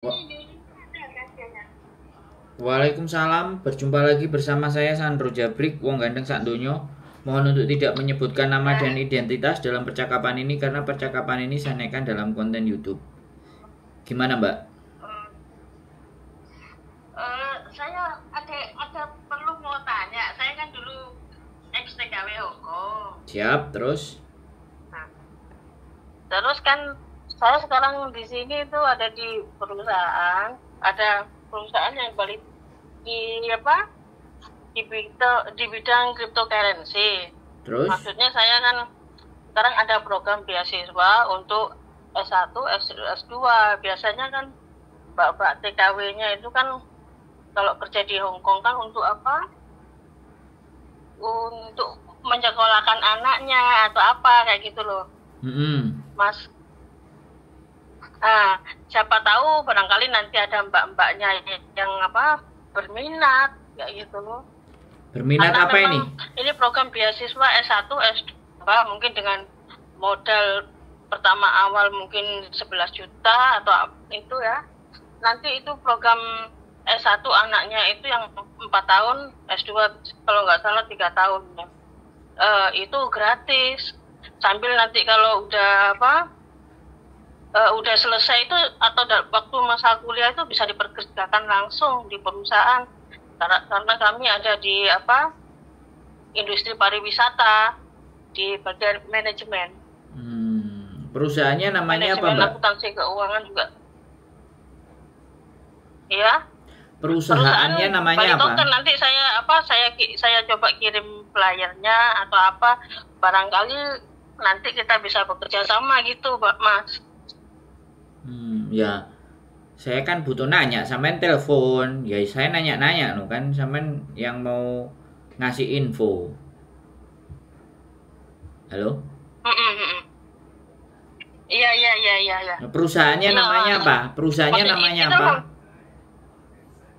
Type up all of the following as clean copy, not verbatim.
Wa- Waalaikumsalam, berjumpa lagi bersama saya Sandro Jabrik, wong gandeng sak donya. Mohon untuk tidak menyebutkan nama dan identitas dalam percakapan ini karena percakapan ini saya naikkan dalam konten YouTube. Gimana, Mbak? Saya ada perlu mau tanya. Saya kan dulu ex TKW Hongkong. Siap, terus? Nah, terus kan saya sekarang di sini itu ada di perusahaan, ada perusahaan yang balik di apa? Di bidang cryptocurrency. Terus? Maksudnya saya kan sekarang ada program beasiswa untuk S1, S2. Biasanya kan Mbak TKW-nya itu kan kalau kerja di Hong Kong kan untuk apa? Untuk menyekolahkan anaknya atau apa kayak gitu loh, Mas. Nah, siapa tahu barangkali nanti ada mbak-mbaknya yang apa berminat kayak gitu loh. Berminat Karena apa ini? Ini program beasiswa S1, S2 mungkin dengan modal pertama awal mungkin 11 juta atau itu ya. Nanti itu program S1 anaknya itu yang 4 tahun, S2 kalau nggak salah 3 tahun ya. Itu gratis. Sambil nanti kalau udah udah selesai itu atau waktu masa kuliah itu bisa diperkerjakan langsung di perusahaan. Karena kami ada di industri pariwisata di bagian manajemen. Perusahaannya namanya apa, Manajemen Mbak? akuntansi keuangan juga. Iya. Perusahaannya namanya apa? Token nanti saya coba kirim flyernya atau apa, barangkali nanti kita bisa bekerja sama gitu, Mas. Ya. Saya kan butuh nanya, sampean telepon, ya saya nanya-nanya no kan, sampean yang mau ngasih info. Halo? Iya. Perusahaannya namanya apa? Perusahaannya namanya apa?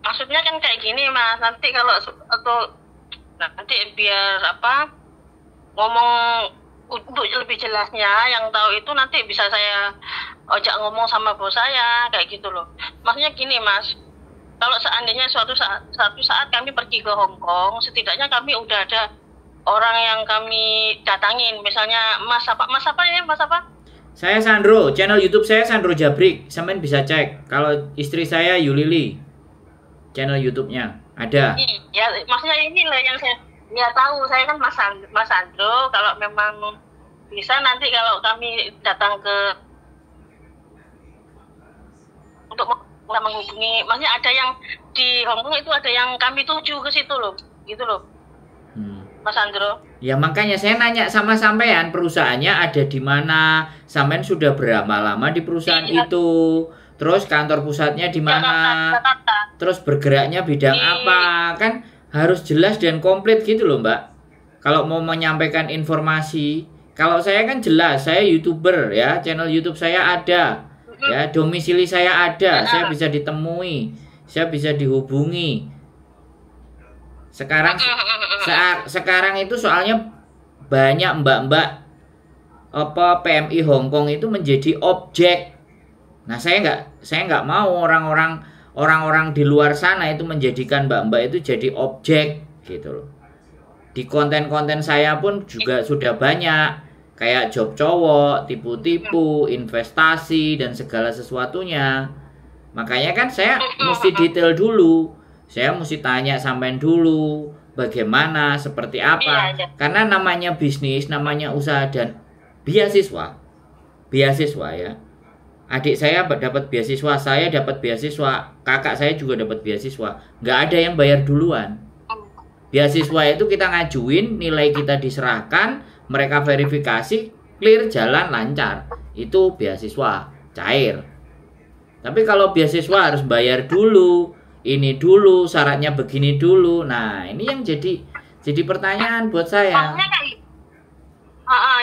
Maksudnya kan kayak gini, Mas. Nanti nanti biar ngomong untuk lebih jelasnya, yang tahu itu nanti bisa saya ojak ngomong sama bos saya kayak gitu loh. Maksudnya gini, Mas. Kalau seandainya suatu saat kami pergi ke Hong Kong, setidaknya kami udah ada orang yang kami datangin. Misalnya Mas apa ya, Mas apa? Saya Sandro, channel YouTube saya Sandro Jabrik. Sampean bisa cek. Kalau istri saya Yulili, channel YouTube-nya ada. Ya, maksudnya ini lah yang saya tahu. Saya kan Mas Sandro. Kalau memang bisa nanti kalau kami datang untuk menghubungi, maksudnya ada yang di Hong Kong itu ada yang kami tuju ke situ loh, gitu loh, Mas Sandro. Ya makanya saya nanya sama sampean, perusahaannya ada di mana, sampean sudah berapa lama di perusahaan itu, terus kantor pusatnya di mana, terus bergeraknya bidang apa, kan harus jelas dan komplit gitu loh, Mbak. Kalau mau menyampaikan informasi, kalau saya kan jelas, saya YouTuber ya, channel YouTube saya ada. Ya, domisili saya ada, saya bisa ditemui, saya bisa dihubungi. Sekarang itu soalnya banyak mbak-mbak PMI Hong Kong itu menjadi objek. Nah, saya nggak mau orang-orang di luar sana itu menjadikan mbak-mbak itu jadi objek gitu loh. Di konten-konten saya pun juga sudah banyak kayak job cowok, tipu-tipu, investasi, dan segala sesuatunya. Makanya kan saya mesti detail dulu. Saya mesti tanya sampean dulu, bagaimana, seperti apa. Karena namanya bisnis, namanya usaha dan beasiswa. Beasiswa ya. Adik saya dapat beasiswa, saya dapat beasiswa, kakak saya juga dapat beasiswa. Nggak ada yang bayar duluan. Beasiswa itu kita ngajuin, nilai kita diserahkan, mereka verifikasi, clear, jalan, lancar. Itu beasiswa, cair. Tapi kalau beasiswa harus bayar dulu, ini dulu, syaratnya begini dulu. Nah, ini yang jadi pertanyaan buat saya.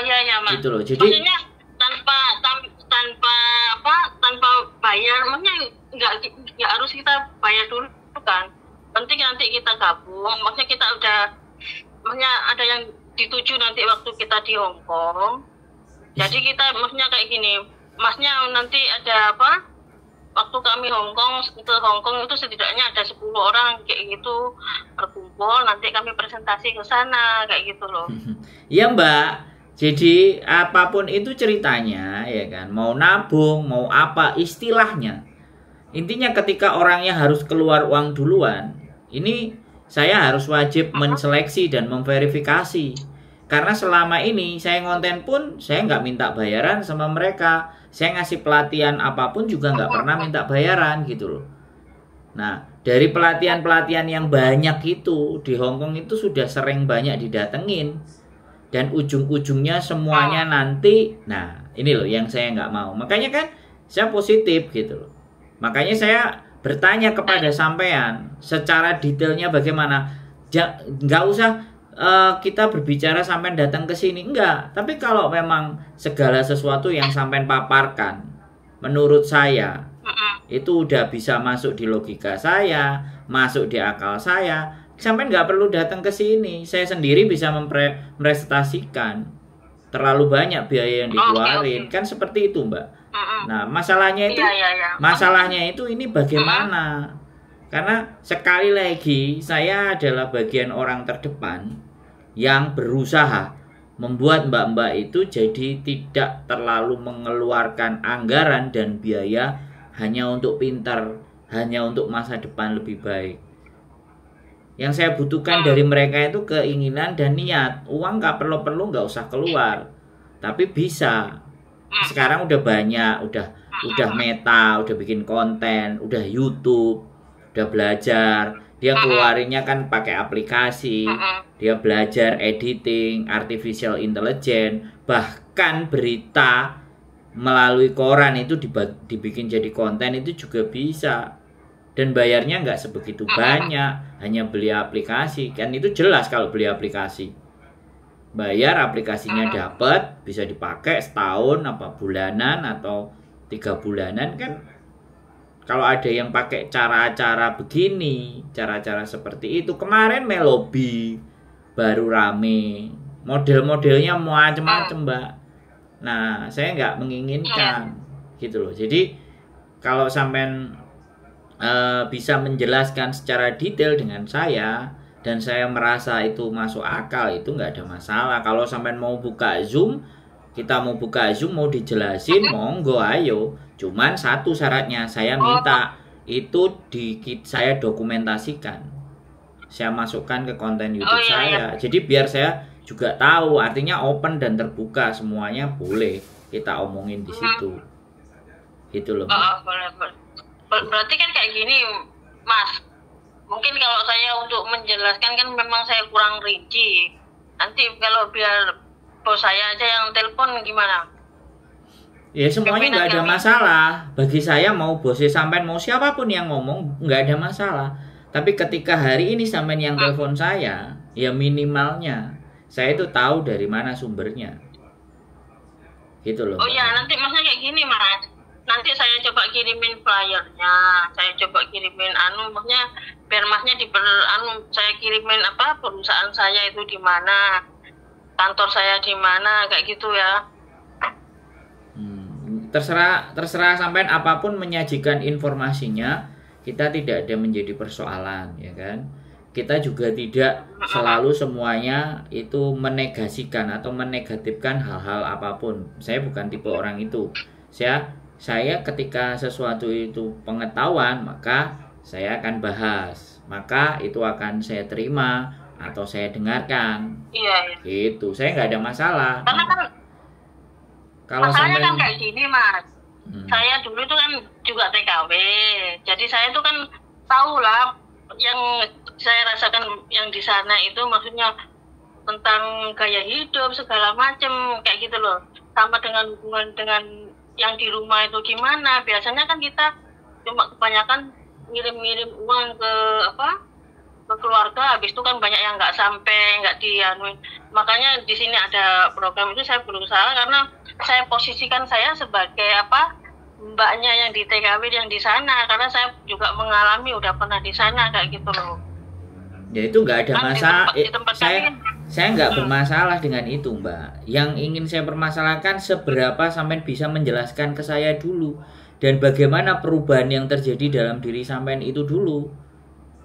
Iya, Mas. Gitu loh. Jadi maksudnya tanpa bayar, maksudnya nggak harus kita bayar dulu kan. Penting nanti kita gabung, maksudnya kita maksudnya ada yang dituju nanti waktu kita di Hong Kong. Jadi kita maksudnya kayak gini, Masnya nanti ada waktu kami ke Hong Kong itu setidaknya ada 10 orang kayak gitu berkumpul, nanti kami presentasi ke sana kayak gitu loh. Iya Mbak, jadi apapun itu ceritanya ya kan, mau nabung, mau apa istilahnya. Intinya ketika orangnya harus keluar uang duluan, ini saya harus wajib menseleksi dan memverifikasi. Karena selama ini saya ngonten pun saya nggak minta bayaran sama mereka. Saya ngasih pelatihan apapun juga nggak pernah minta bayaran gitu loh. Nah, dari pelatihan-pelatihan yang banyak itu di Hong Kong itu sudah sering banyak didatengin. Dan ujung-ujungnya semuanya nanti, nah ini loh yang saya nggak mau. Makanya kan saya positif gitu loh. Makanya saya bertanya kepada sampean secara detailnya bagaimana. Nggak usah kita berbicara sampai datang ke sini, enggak. Tapi kalau memang segala sesuatu yang sampai paparkan menurut saya itu udah bisa masuk di logika saya, masuk di akal saya, sampai nggak perlu datang ke sini. Saya sendiri bisa mempresentasikan. Terlalu banyak biaya yang dikeluarin, kan seperti itu Mbak. Nah masalahnya itu, masalahnya itu ini bagaimana? Karena sekali lagi saya adalah bagian orang terdepan yang berusaha membuat mbak-mbak itu jadi tidak terlalu mengeluarkan anggaran dan biaya hanya untuk pintar, hanya untuk masa depan lebih baik. Yang saya butuhkan dari mereka itu keinginan dan niat. Uang nggak perlu-perlu nggak usah keluar, tapi bisa. Sekarang udah banyak, udah Meta, udah bikin konten, udah YouTube, udah belajar. Dia keluarinnya kan pakai aplikasi, dia belajar editing, artificial intelligence, bahkan berita melalui koran itu dibikin jadi konten itu juga bisa. Dan bayarnya nggak sebegitu banyak, hanya beli aplikasi. Kan itu jelas kalau beli aplikasi. Bayar aplikasinya dapat, bisa dipakai setahun, apa bulanan atau 3 bulanan kan. Kalau ada yang pakai cara-cara begini, cara-cara seperti itu, kemarin Melobi baru rame, model-modelnya macam-macam Mbak. Nah, saya nggak menginginkan gitu loh. Jadi kalau sampean bisa menjelaskan secara detail dengan saya dan saya merasa itu masuk akal, itu nggak ada masalah. Kalau sampean mau buka Zoom, kita mau buka Zoom, mau dijelasin, monggo ayo. Cuman satu syaratnya, saya minta itu saya dokumentasikan. Saya masukkan ke konten YouTube saya. Jadi biar saya juga tahu, artinya open dan terbuka, semuanya boleh kita omongin di situ. Gitu loh. Berarti kan kayak gini, Mas. Mungkin kalau saya untuk menjelaskan kan memang saya kurang rinci. Nanti kalau biar bos saya aja yang telepon gimana? Ya semuanya nggak ada masalah. Bagi saya mau bosnya sampean mau siapapun yang ngomong nggak ada masalah. Tapi ketika hari ini sampean yang telepon saya, ya minimalnya saya itu tahu dari mana sumbernya. Gitu loh. Oh ya, nanti Masnya kayak gini Mas. Nanti saya coba kirimin flyernya, saya coba kirimin maksudnya biar Masnya saya kirimin perusahaan saya itu di mana, kantor saya di mana, kayak gitu ya. Terserah sampean apapun menyajikan informasinya, kita tidak ada menjadi persoalan ya kan. Kita juga tidak selalu semuanya itu menegasikan atau menegatifkan hal-hal apapun. Saya bukan tipe orang itu. Saya ketika sesuatu itu pengetahuan, maka saya akan bahas, maka itu akan saya terima atau saya dengarkan. Iya. Gitu, saya nggak ada masalah. Karena kan kalau masalahnya kan kayak gini Mas. Saya dulu itu kan juga TKW, jadi saya itu kan tahu lah yang saya rasakan yang di sana itu, maksudnya tentang gaya hidup segala macam kayak gitu loh. Sama dengan hubungan dengan yang di rumah itu gimana. Biasanya kan kita cuma kebanyakan ngirim-ngirim uang ke keluarga, habis itu kan banyak yang nggak sampai, nggak dianuin. Makanya di sini ada program itu saya berusaha, karena saya posisikan saya sebagai mbaknya yang di TKW yang di sana, karena saya juga mengalami, udah pernah di sana kayak gitu loh. Ya itu nggak ada masalah. Saya nggak bermasalah dengan itu Mbak. Yang ingin saya permasalahkan seberapa sampai bisa menjelaskan ke saya dulu. dan bagaimana perubahan yang terjadi dalam diri sampean itu dulu.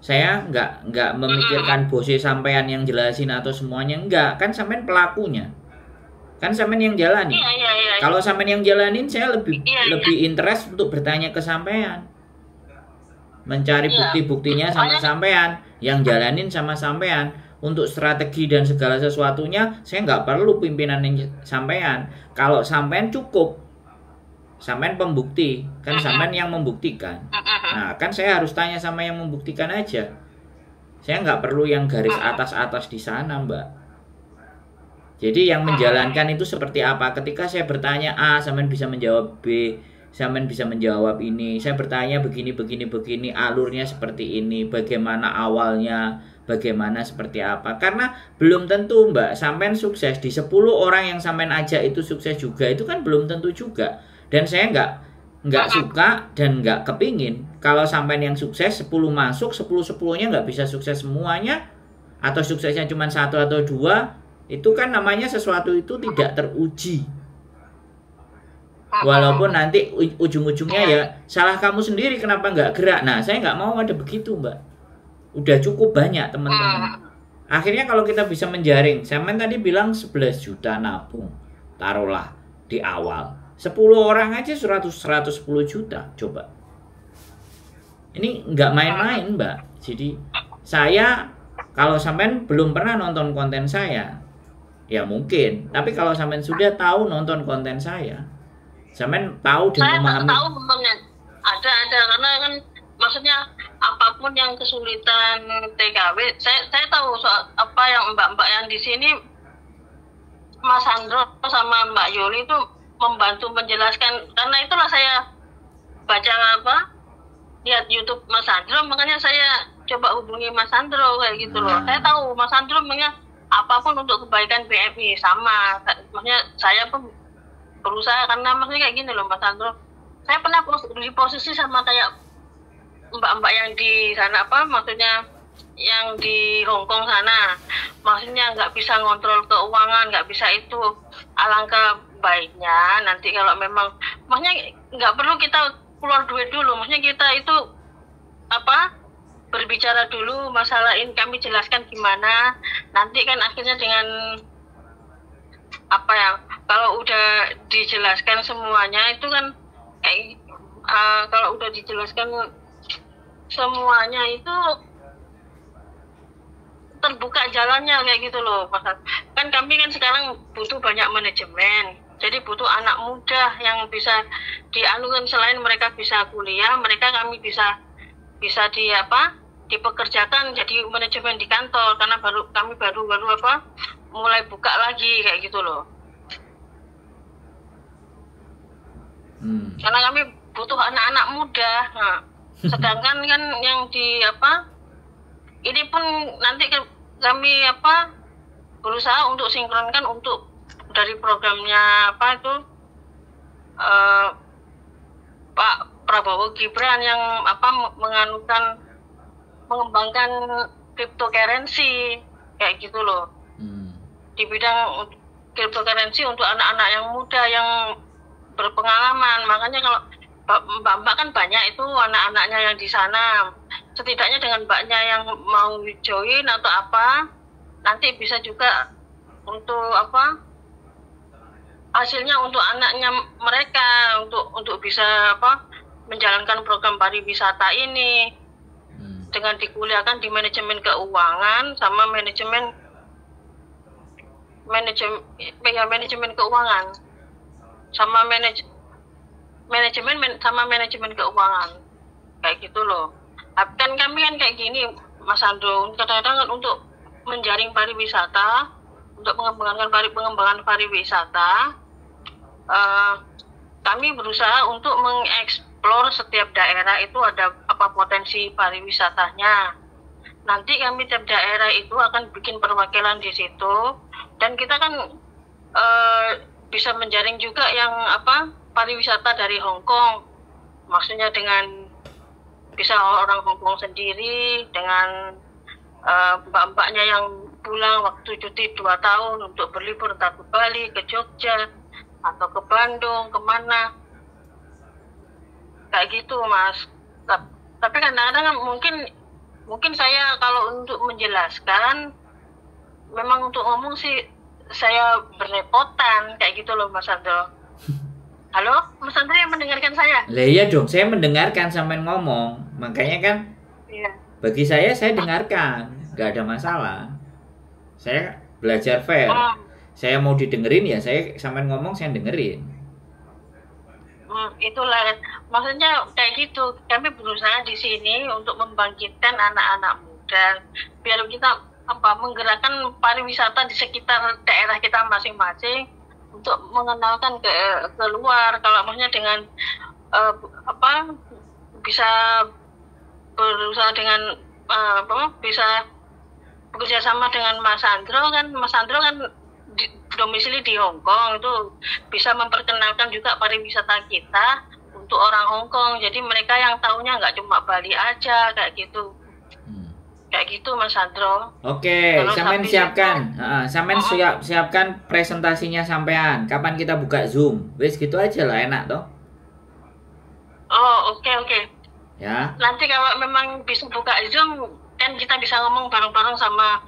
Saya nggak memikirkan bose sampean yang jelasin atau semuanya, enggak, kan sampean pelakunya, kan sampean yang jalani. Kalau sampean yang jalanin, saya lebih interest untuk bertanya ke sampean, mencari bukti-buktinya sama sampean, yang jalanin sama sampean. Untuk strategi dan segala sesuatunya saya nggak perlu pimpinan yang sampean. Kalau sampean cukup, sampean pembukti, kan sampean yang membuktikan. Nah, kan saya harus tanya sama yang membuktikan aja. Saya nggak perlu yang garis atas-atas di sana, Mbak. Jadi yang menjalankan itu seperti apa? Ketika saya bertanya A, sampean bisa menjawab B, sampean bisa menjawab ini. Saya bertanya begini, alurnya seperti ini, bagaimana awalnya, bagaimana seperti apa. Karena belum tentu, Mbak, sampean sukses di 10 orang yang sampean ajak itu sukses juga, itu kan belum tentu juga. Dan saya nggak suka dan nggak kepingin kalau sampean yang sukses 10 masuk, 10-10-nya nggak bisa sukses semuanya, atau suksesnya cuma 1 atau 2. Itu kan namanya sesuatu itu tidak teruji. Walaupun nanti ujung-ujungnya ya salah kamu sendiri kenapa nggak gerak. Nah, saya nggak mau ada begitu, Mbak. Udah cukup banyak teman-teman. Akhirnya kalau kita bisa menjaring, sampean tadi bilang 11 juta nabung, taruhlah di awal. 10 orang aja 110 juta, coba. Ini nggak main-main, Mbak. Jadi saya, kalau sampean belum pernah nonton konten saya, ya mungkin. Tapi kalau sampean sudah tahu nonton konten saya, sampean tahu dan memahami. Saya tahu kontennya. Ada karena kan maksudnya apapun yang kesulitan TKW, saya tahu soal apa yang mbak-mbak yang di sini, Mas Andro sama Mbak Yoli itu membantu menjelaskan. Karena itulah saya baca lihat YouTube Mas Andro, makanya saya coba hubungi Mas Andro kayak gitu loh. Saya tahu Mas Andro makanya apapun untuk kebaikan PMI sama, maksudnya saya pun berusaha, karena maksudnya kayak gini loh Mas Andro. Saya pernah di posisi sama kayak mbak-mbak yang di sana, maksudnya yang di Hongkong sana, maksudnya nggak bisa ngontrol keuangan, nggak bisa itu. Alangkah baiknya nanti kalau memang, maksudnya nggak perlu kita keluar duit dulu, maksudnya kita itu berbicara dulu masalah ini, kami jelaskan gimana, nanti kan akhirnya dengan kalau udah dijelaskan semuanya itu kan kayak kalau udah dijelaskan semuanya itu terbuka jalannya kayak gitu loh. Kan kami kan sekarang butuh banyak manajemen, jadi butuh anak muda yang bisa dianukan, selain mereka bisa kuliah, kami bisa dipekerjakan jadi manajemen di kantor, karena kami baru mulai buka lagi kayak gitu loh. Karena kami butuh anak-anak muda. Nah, sedangkan kan yang di ini pun nanti kami berusaha untuk sinkronkan untuk dari programnya Pak Prabowo Gibran yang mengembangkan cryptocurrency kayak gitu loh. Di bidang cryptocurrency untuk anak-anak yang muda yang berpengalaman. Makanya kalau mbak-mbak kan banyak itu anak-anaknya yang di sana. Setidaknya dengan mbaknya yang mau join atau nanti bisa juga untuk hasilnya untuk anaknya mereka, untuk bisa menjalankan program pariwisata ini dengan dikuliahkan di manajemen keuangan sama manajemen keuangan sama manajemen keuangan kayak gitu loh. Kan kami kan kayak gini Mas Andro, kadang-kadang kan untuk menjaring pariwisata, untuk pengembangan pariwisata, kami berusaha untuk mengeksplor setiap daerah itu ada apa potensi pariwisatanya. Nanti kami tiap daerah itu akan bikin perwakilan di situ, dan kita kan bisa menjaring juga yang pariwisata dari Hong Kong, maksudnya dengan bisa orang Hong Kong sendiri, dengan mbak-mbaknya yang pulang waktu cuti 2 tahun untuk berlibur, entah ke Bali, ke Jogja, atau ke Bandung, kemana. kayak gitu Mas. Tapi kadang-kadang kan mungkin saya kalau untuk menjelaskan memang untuk ngomong sih saya berrepotan kayak gitu loh Mas Andro. Halo Mas Andro yang mendengarkan saya? Lah iya dong, saya mendengarkan sampean ngomong. Makanya kan Iya. bagi saya dengarkan, nggak ada masalah. Saya belajar fair. Saya mau didengerin ya saya sampean ngomong saya dengerin. Itulah maksudnya kayak gitu. Kami berusaha di sini untuk membangkitkan anak-anak muda biar kita menggerakkan pariwisata di sekitar daerah kita masing-masing untuk mengenalkan ke luar. Kalau maksudnya dengan bisa berusaha dengan bisa bekerja sama dengan Mas Andro kan domisili di Hong Kong, itu bisa memperkenalkan juga pariwisata kita untuk orang Hong Kong. Jadi mereka yang tahunya nggak cuma Bali aja kayak gitu. Kayak gitu Mas Andro. Oke, sampean siapkan. Sampean siapkan presentasinya sampean. Kapan kita buka Zoom? Wis gitu aja lah, enak toh? Oh, oke. Ya. Nanti kalau memang bisa buka Zoom kan kita bisa ngomong bareng-bareng sama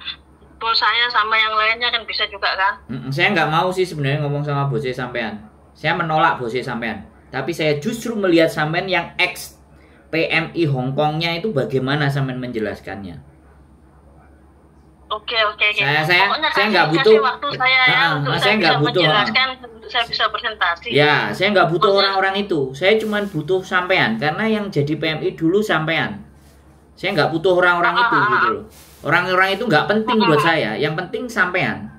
bos saya sama yang lainnya kan bisa juga kan? Saya nggak mau sih sebenarnya ngomong sama bosnya sampean. Saya menolak bosnya sampean. Tapi saya justru melihat sampean yang ex PMI Hong Kongnya itu bagaimana sampean menjelaskannya. Oke. Saya nggak butuh waktu saya untuk saya nggak butuh menjelaskan, saya bisa presentasi. Ya, saya nggak butuh orang-orang itu. Saya cuma butuh sampean karena yang jadi PMI dulu sampean. Saya nggak butuh orang-orang itu gitu loh. Orang-orang itu nggak penting buat saya. Yang penting sampean.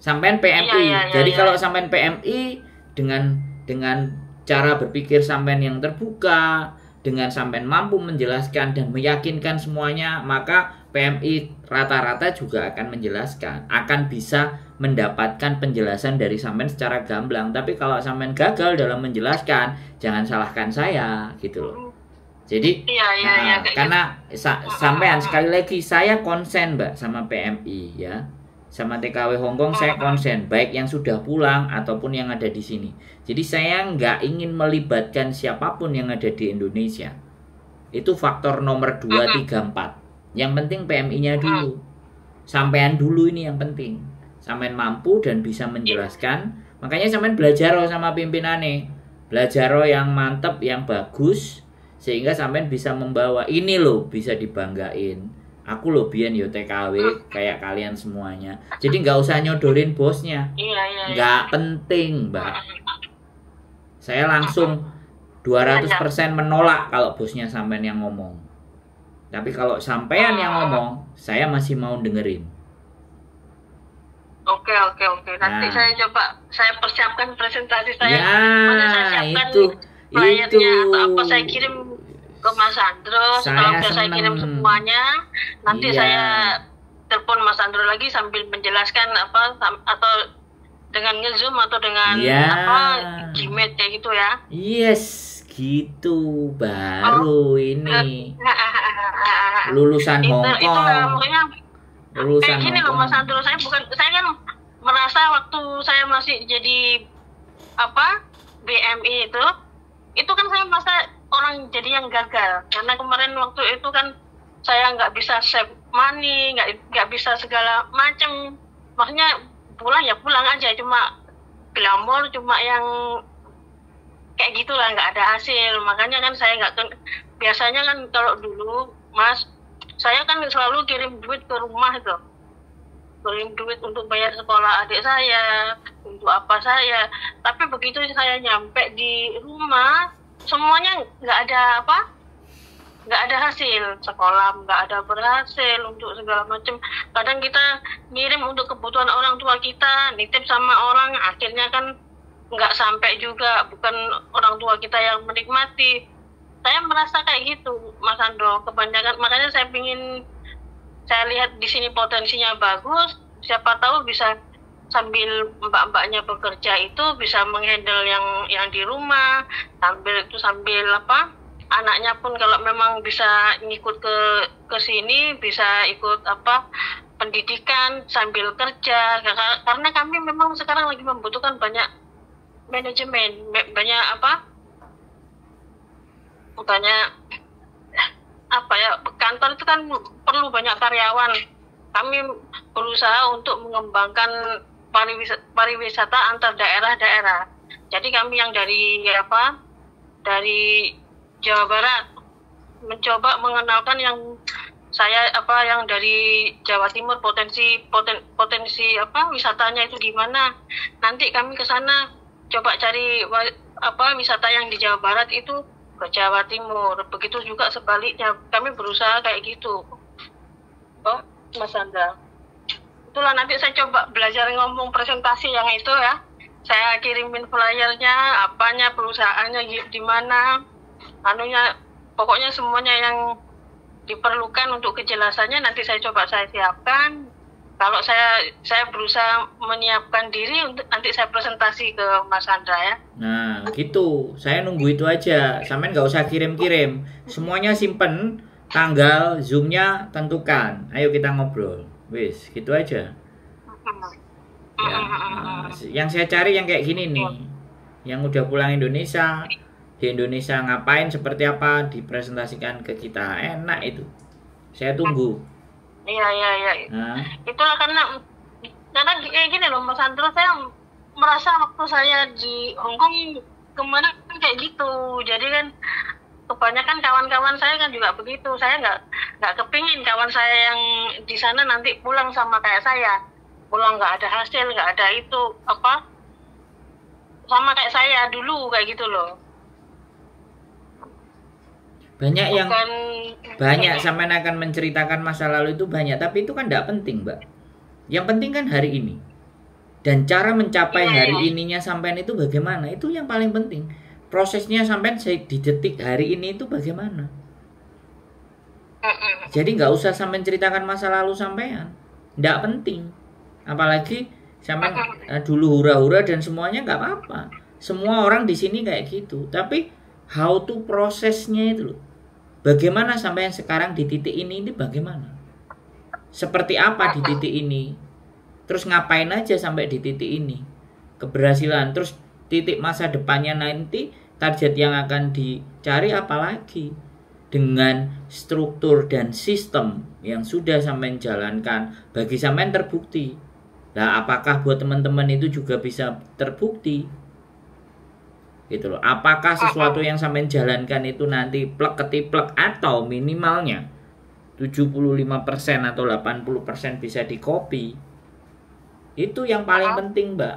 Sampean PMI. Jadi kalau sampean PMI dengan cara berpikir sampean yang terbuka, dengan sampean mampu menjelaskan dan meyakinkan semuanya, maka PMI rata-rata juga akan menjelaskan, akan bisa mendapatkan penjelasan dari sampean secara gamblang. Tapi kalau sampean gagal dalam menjelaskan, jangan salahkan saya gitu loh. Jadi karena sampean sekali lagi saya konsen Mbak sama PMI ya, sama TKW Hong Kong saya konsen, baik yang sudah pulang ataupun yang ada di sini. Jadi saya nggak ingin melibatkan siapapun yang ada di Indonesia. Itu faktor nomor 2, 3, 4. Yang penting PMI-nya dulu, sampean dulu ini yang penting. Sampean mampu dan bisa menjelaskan. Makanya sampean belajar sama pimpinannya, belajar yang mantep, yang bagus. Sehingga sampean bisa membawa ini loh, bisa dibanggain. Aku loh biyen yo TKW kayak kalian semuanya. Jadi nggak usah nyodorin bosnya. Nggak penting, Mbak. Saya langsung 200% menolak kalau bosnya sampean yang ngomong. Tapi kalau sampean yang ngomong, saya masih mau dengerin. Oke. Nanti saya persiapkan presentasi saya. Ya, saya siapkan itu. Atau apa saya kirim ke Mas Andro. Kalau saya kirim semuanya, nanti saya telepon Mas Andro lagi sambil menjelaskan atau dengan nge-zoom atau dengan Gmeet kayak gitu ya. Yes, gitu baru ini lulusan Hong Kong. Kayak gini loh Mas Andro, saya kan merasa waktu saya masih jadi BMI itu kan saya merasa orang jadi yang gagal karena kemarin waktu itu kan saya nggak bisa save money, nggak bisa segala macam. Maksudnya pulang aja, cuma glamor, cuma yang kayak gitulah, nggak ada hasil. Makanya kan saya nggak, biasanya kan kalau dulu Mas, saya kan selalu kirim duit ke rumah itu, kirim duit untuk bayar sekolah adik saya, untuk apa saya. Tapi begitu saya nyampe di rumah, semuanya nggak ada hasil. Sekolah nggak ada berhasil, untuk segala macam. Kadang kita ngirim untuk kebutuhan orang tua kita, nitip sama orang, akhirnya kan nggak sampai juga, bukan orang tua kita yang menikmati. Saya merasa kayak gitu Mas Andro, kebanyakan. Makanya saya lihat di sini potensinya bagus, siapa tahu bisa sambil mbak-mbaknya bekerja itu bisa menghandle yang di rumah, sambil anaknya pun kalau memang bisa ngikut ke sini, bisa ikut pendidikan sambil kerja. Karena kami memang sekarang lagi membutuhkan banyak manajemen, banyak banyak apa ya, kantor itu kan perlu banyak karyawan. Kami berusaha untuk mengembangkan pariwisata antar daerah-daerah. Jadi kami yang dari dari Jawa Barat mencoba mengenalkan yang yang dari Jawa Timur, potensi wisatanya itu gimana. Nanti kami ke sana coba cari wisata yang di Jawa Barat itu ke Jawa Timur. Begitu juga sebaliknya, kami berusaha kayak gitu. Oh, Mas Andra. Itulah nanti saya coba belajar ngomong presentasi yang itu ya. Saya kirimin flyernya, apanya, perusahaannya di mana, pokoknya semuanya yang diperlukan untuk kejelasannya nanti saya coba saya siapkan. Kalau saya berusaha menyiapkan diri untuk nanti saya presentasi ke Mas Andra ya. Nah, gitu. Saya nunggu itu aja. Sampean nggak usah kirim-kirim. Semuanya simpen, tanggal, zoom-nya tentukan. Ayo kita ngobrol. Wis, gitu aja. Ya, nah, yang saya cari yang kayak gini nih. Yang udah pulang Indonesia, di Indonesia ngapain, seperti apa, dipresentasikan ke kita. Enak itu. Saya tunggu. Iya. Nah. Itulah karena kayak gini loh Mas Andra, saya merasa waktu saya di Hongkong kemarin kayak gitu. Jadi kan kebanyakan kawan-kawan saya kan juga begitu. Saya nggak kepingin kawan saya yang di sana nanti pulang sama kayak saya. Pulang nggak ada hasil, nggak ada itu sama kayak saya dulu kayak gitu loh. Banyak sampean akan menceritakan masa lalu itu banyak, tapi itu kan tidak penting, Mbak. Yang penting kan hari ini. Dan cara mencapai hari ininya sampean itu bagaimana? Itu yang paling penting. Prosesnya sampean di detik hari ini itu bagaimana? Jadi nggak usah sampean ceritakan masa lalu sampean. Tidak penting. Apalagi sampean dulu hura-hura dan semuanya nggak apa-apa. Semua orang di sini kayak gitu. Tapi how to prosesnya itu loh. Bagaimana sampai yang sekarang di titik ini bagaimana? Seperti apa di titik ini? Terus ngapain aja sampai di titik ini? Keberhasilan. Terus titik masa depannya nanti, target yang akan dicari apalagi? Dengan struktur dan sistem yang sudah sampai jalankan, bagi sampai terbukti. Nah, apakah buat teman-teman itu juga bisa terbukti? Gitu loh. Apakah sesuatu yang sampean jalankan itu nanti plek ketiplek atau minimalnya 75% atau 80% bisa di-copy? Itu yang paling penting, Mbak.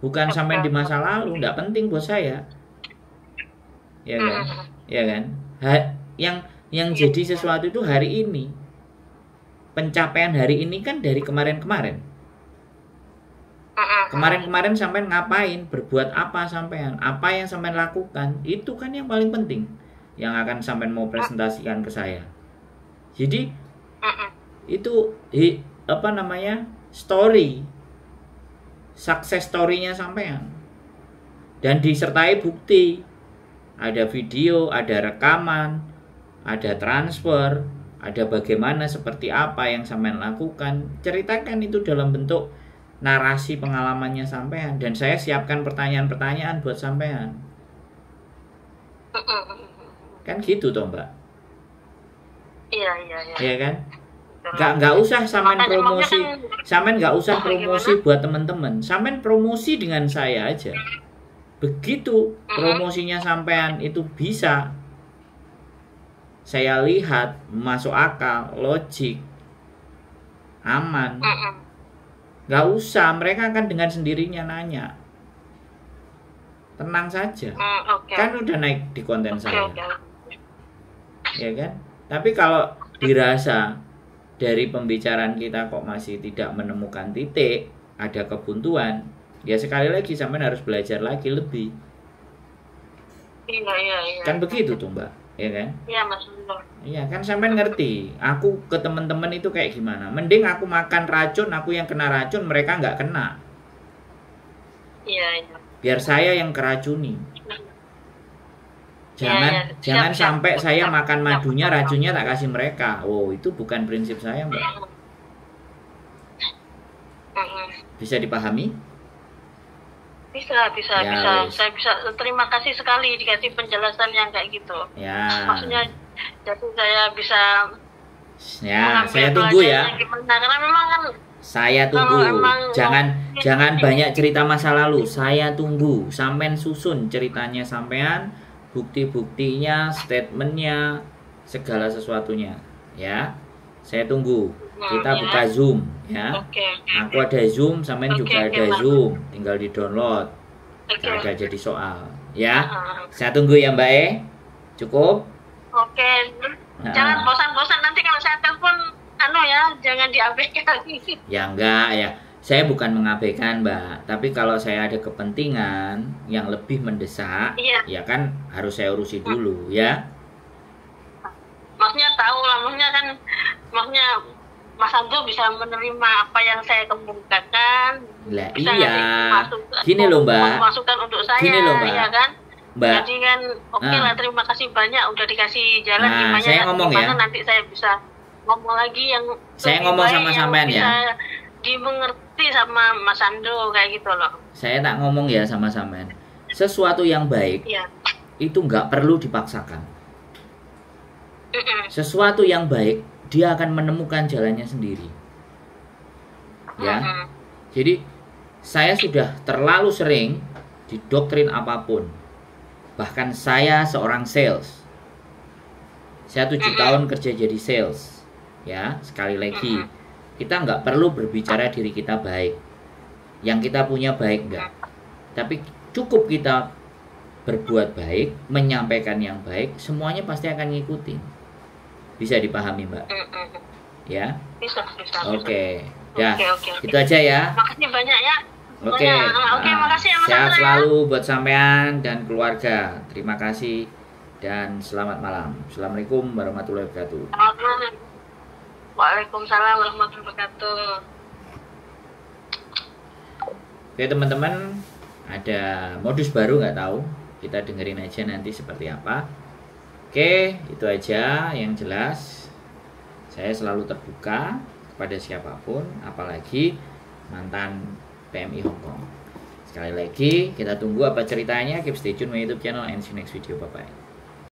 Bukan sampean di masa lalu, enggak penting buat saya. Ya kan? Ya kan? Yang jadi sesuatu itu hari ini. Pencapaian hari ini kan dari kemarin-kemarin. Kemarin-kemarin sampean ngapain, berbuat apa sampean, apa yang sampean lakukan, itu kan yang paling penting yang akan sampean mau presentasikan ke saya. Jadi itu story, success story-nya sampean, dan disertai bukti, ada video, ada rekaman, ada transfer, ada bagaimana seperti apa yang sampean lakukan. Ceritakan itu dalam bentuk narasi pengalamannya sampean, dan saya siapkan pertanyaan-pertanyaan buat sampean. Kan gitu toh, Mbak? Iya. Iya kan? Nggak usah sampean promosi, sampean nggak usah promosi buat teman-teman. Sampean promosi dengan saya aja. Begitu promosinya sampean itu bisa saya lihat masuk akal, logik, aman. Gak usah, mereka akan dengan sendirinya nanya. Tenang saja. Kan udah naik di konten saya. Ya kan? Tapi kalau dirasa dari pembicaraan kita kok masih tidak menemukan titik, ada kebuntuan, ya sekali lagi sampean harus belajar lagi lebih. Iya. Kan begitu tuh, Mbak. Ya kan? Iya, Mas. Iya kan, sampean ngerti. Aku ke teman-teman itu kayak gimana? Mending aku makan racun, aku yang kena racun, mereka nggak kena. Iya. Biar saya yang keracuni. Jangan Siap. sampai saya makan madunya, racunnya tak kasih mereka. Oh, itu bukan prinsip saya, Mbak. Bisa dipahami? Bisa. Ya, wis. Saya bisa terima kasih sekali dikasih penjelasan yang kayak gitu. Ya. Maksudnya jadi saya bisa Ya, mengambil saya tunggu ya. pelajarannya gimana. Karena memang kan Saya kalau tunggu. emang Jangan banyak cerita masa lalu. Saya tunggu. Sampean susun ceritanya sampean, bukti-buktinya, statementnya, segala sesuatunya. Ya, saya tunggu. Kita buka Zoom, ya. Oke. Aku ada Zoom, sampean juga ada Pak. Zoom. Tinggal di-download. Oke. Gak jadi soal, ya. Saya tunggu ya, Mbak E. Cukup? Oke. Jangan bosan-bosan nanti kalau saya telepon jangan diabaikan. Ya enggak ya. Saya bukan mengabaikan, Mbak. Tapi kalau saya ada kepentingan yang lebih mendesak, Iya. ya kan harus saya urusi dulu, ya. Maksudnya tahu lah, maksudnya Mas Ando bisa menerima apa yang saya kemukakan. Lah Bisa iya. masukan, Gini loh, Mbak. masukan untuk saya. Gini loh, Mbak. Iya kan? Mbak. Jadi kan oke lah, terima kasih banyak udah dikasih jalan Nah, saya ngomong ya. nanti saya bisa ngomong lagi yang Saya lebih ngomong baik, sama yang sampean ya. bisa dimengerti sama Mas Ando kayak gitu loh. Saya tak ngomong ya sama sampean. Sesuatu yang baik Iya. itu nggak perlu dipaksakan. Sesuatu yang baik dia akan menemukan jalannya sendiri. Ya. Jadi saya sudah terlalu sering didoktrin apapun. Bahkan saya seorang sales. Saya 7 tahun kerja jadi sales. Ya, sekali lagi, kita nggak perlu berbicara diri kita baik. Yang kita punya baik nggak. Tapi cukup kita berbuat baik, menyampaikan yang baik, semuanya pasti akan ngikutin. Bisa dipahami, Mbak? Ya? Bisa. Oke. Ya, Oke. itu aja ya. Makasih banyak ya. Oke. Oke, makasih ya Mas Sehat Ando ya. selalu buat sampean dan keluarga. Terima kasih dan selamat malam. Assalamualaikum warahmatullahi wabarakatuh. Waalaikumsalam warahmatullahi wabarakatuh. Oke teman-teman, ada modus baru nggak tahu. Kita dengerin aja nanti seperti apa. Oke, itu aja yang jelas. Saya selalu terbuka kepada siapapun, apalagi mantan PMI Hong Kong. Sekali lagi, kita tunggu apa ceritanya. Keep stay tune my YouTube channel and see you next video. Bye-bye.